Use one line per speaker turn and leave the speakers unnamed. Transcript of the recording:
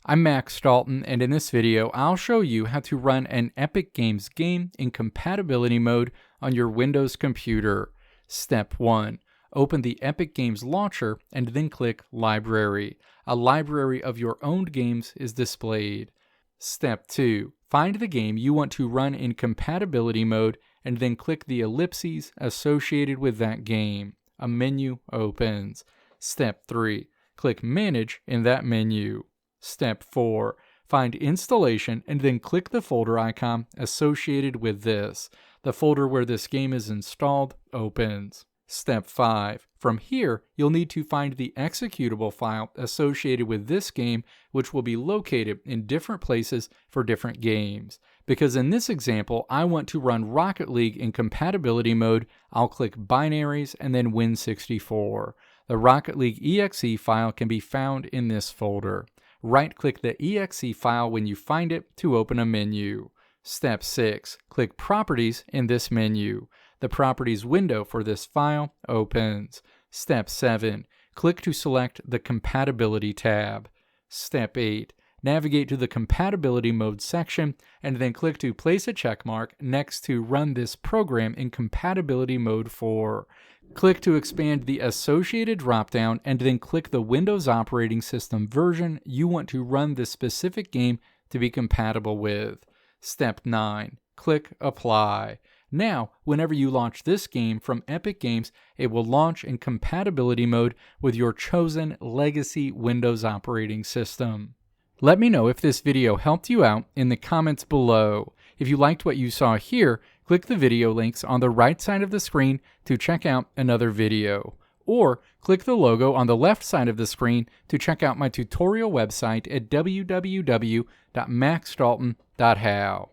I'm Max Dalton, and in this video, I'll show you how to run an Epic Games game in compatibility mode on your Windows computer. Step 1. Open the Epic Games launcher and then click Library. A library of your owned games is displayed. Step 2. Find the game you want to run in compatibility mode and then click the ellipses associated with that game. A menu opens. Step 3. Click Manage in that menu. Step 4. Find Installation and then click the folder icon associated with this. The folder where this game is installed opens. Step 5. From here, you'll need to find the executable file associated with this game, which will be located in different places for different games. Because in this example, I want to run Rocket League in compatibility mode, I'll click Binaries and then Win64. The Rocket League EXE file can be found in this folder. Right-click the EXE file when you find it to open a menu. Step 6. Click Properties in this menu. The Properties window for this file opens. Step 7. Click to select the Compatibility tab. Step 8. Navigate to the Compatibility Mode section and then click to place a checkmark next to Run this program in compatibility mode for. Click to expand the associated dropdown and then click the Windows operating system version you want to run this specific game to be compatible with. Step 9. Click Apply. Now, whenever you launch this game from Epic Games, it will launch in compatibility mode with your chosen legacy Windows operating system. Let me know if this video helped you out in the comments below. If you liked what you saw here, click the video links on the right side of the screen to check out another video. Or click the logo on the left side of the screen to check out my tutorial website at www.maxdalton.how.